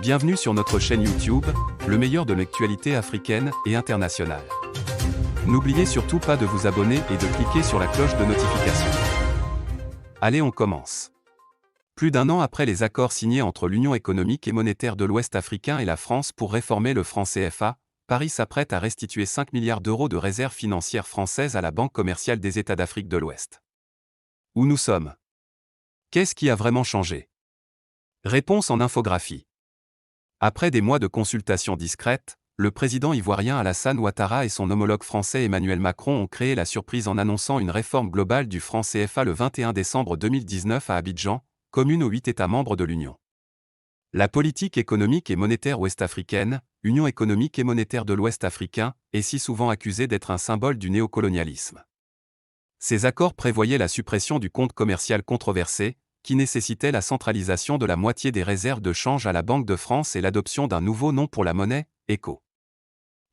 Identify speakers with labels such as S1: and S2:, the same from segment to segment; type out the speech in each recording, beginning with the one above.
S1: Bienvenue sur notre chaîne YouTube, le meilleur de l'actualité africaine et internationale. N'oubliez surtout pas de vous abonner et de cliquer sur la cloche de notification. Allez, on commence. Plus d'un an après les accords signés entre l'Union économique et monétaire de l'Ouest africain et la France pour réformer le franc CFA, Paris s'apprête à restituer 5 milliards d'euros de réserves financières françaises à la Banque commerciale des États d'Afrique de l'Ouest. Où nous sommes? Qu'est-ce qui a vraiment changé? Réponse en infographie. Après des mois de consultations discrètes, le président ivoirien Alassane Ouattara et son homologue français Emmanuel Macron ont créé la surprise en annonçant une réforme globale du franc CFA le 21 décembre 2019 à Abidjan, commune aux 8 États membres de l'Union. La politique économique et monétaire ouest-africaine, Union économique et monétaire de l'Ouest africain, est si souvent accusée d'être un symbole du néocolonialisme. Ces accords prévoyaient la suppression du compte commercial controversé, qui nécessitait la centralisation de la moitié des réserves de change à la Banque de France et l'adoption d'un nouveau nom pour la monnaie, ECO.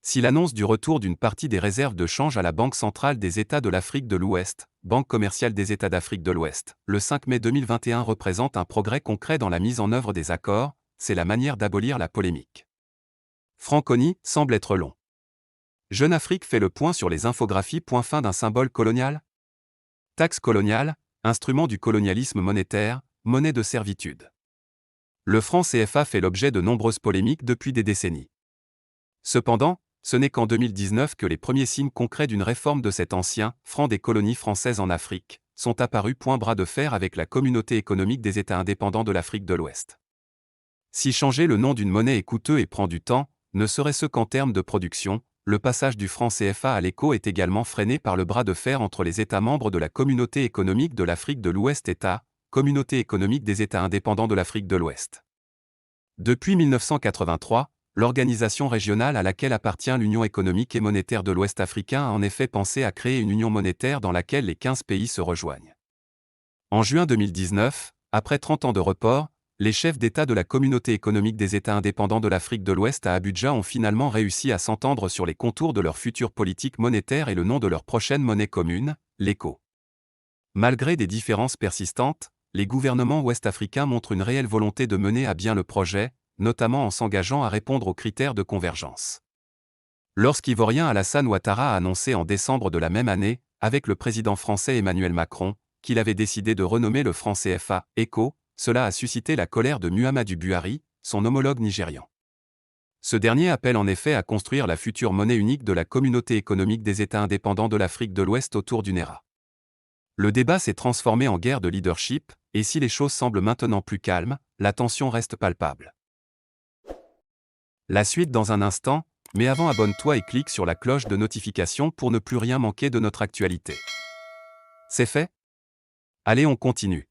S1: Si l'annonce du retour d'une partie des réserves de change à la Banque centrale des États de l'Afrique de l'Ouest, Banque commerciale des États d'Afrique de l'Ouest, le 5 mai 2021 représente un progrès concret dans la mise en œuvre des accords, c'est la manière d'abolir la polémique. Franconie semble être long. Jeune Afrique fait le point sur les infographies. Fin d'un symbole colonial. Taxe coloniale, instrument du colonialisme monétaire, monnaie de servitude. Le franc CFA fait l'objet de nombreuses polémiques depuis des décennies. Cependant, ce n'est qu'en 2019 que les premiers signes concrets d'une réforme de cet ancien franc des colonies françaises en Afrique sont apparus. Bras de fer avec la Communauté économique des États indépendants de l'Afrique de l'Ouest. Si changer le nom d'une monnaie est coûteux et prend du temps, ne serait-ce qu'en termes de production, le passage du franc CFA à l'ECO est également freiné par le bras de fer entre les États membres de la Communauté économique de l'Afrique de l'Ouest État, Communauté économique des États indépendants de l'Afrique de l'Ouest. Depuis 1983, l'organisation régionale à laquelle appartient l'Union économique et monétaire de l'Ouest africain a en effet pensé à créer une union monétaire dans laquelle les 15 pays se rejoignent. En juin 2019, après 30 ans de report, les chefs d'État de la Communauté économique des États indépendants de l'Afrique de l'Ouest à Abidjan ont finalement réussi à s'entendre sur les contours de leur future politique monétaire et le nom de leur prochaine monnaie commune, l'ECO. Malgré des différences persistantes, les gouvernements ouest-africains montrent une réelle volonté de mener à bien le projet, notamment en s'engageant à répondre aux critères de convergence. Lorsqu'Ivoirien Alassane Ouattara a annoncé en décembre de la même année, avec le président français Emmanuel Macron, qu'il avait décidé de renommer le franc CFA ECO, cela a suscité la colère de Muhammadu Buhari, son homologue nigérian. Ce dernier appelle en effet à construire la future monnaie unique de la Communauté économique des États indépendants de l'Afrique de l'Ouest autour du Naira. Le débat s'est transformé en guerre de leadership, et si les choses semblent maintenant plus calmes, la tension reste palpable. La suite dans un instant, mais avant abonne-toi et clique sur la cloche de notification pour ne plus rien manquer de notre actualité. C'est fait? Allez, on continue.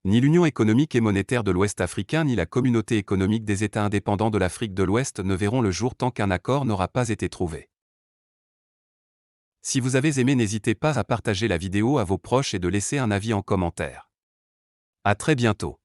S1: Ni l'Union économique et monétaire de l'Ouest africain ni la Communauté économique des États indépendants de l'Afrique de l'Ouest ne verront le jour tant qu'un accord n'aura pas été trouvé. Si vous avez aimé, n'hésitez pas à partager la vidéo à vos proches et de laisser un avis en commentaire. À très bientôt.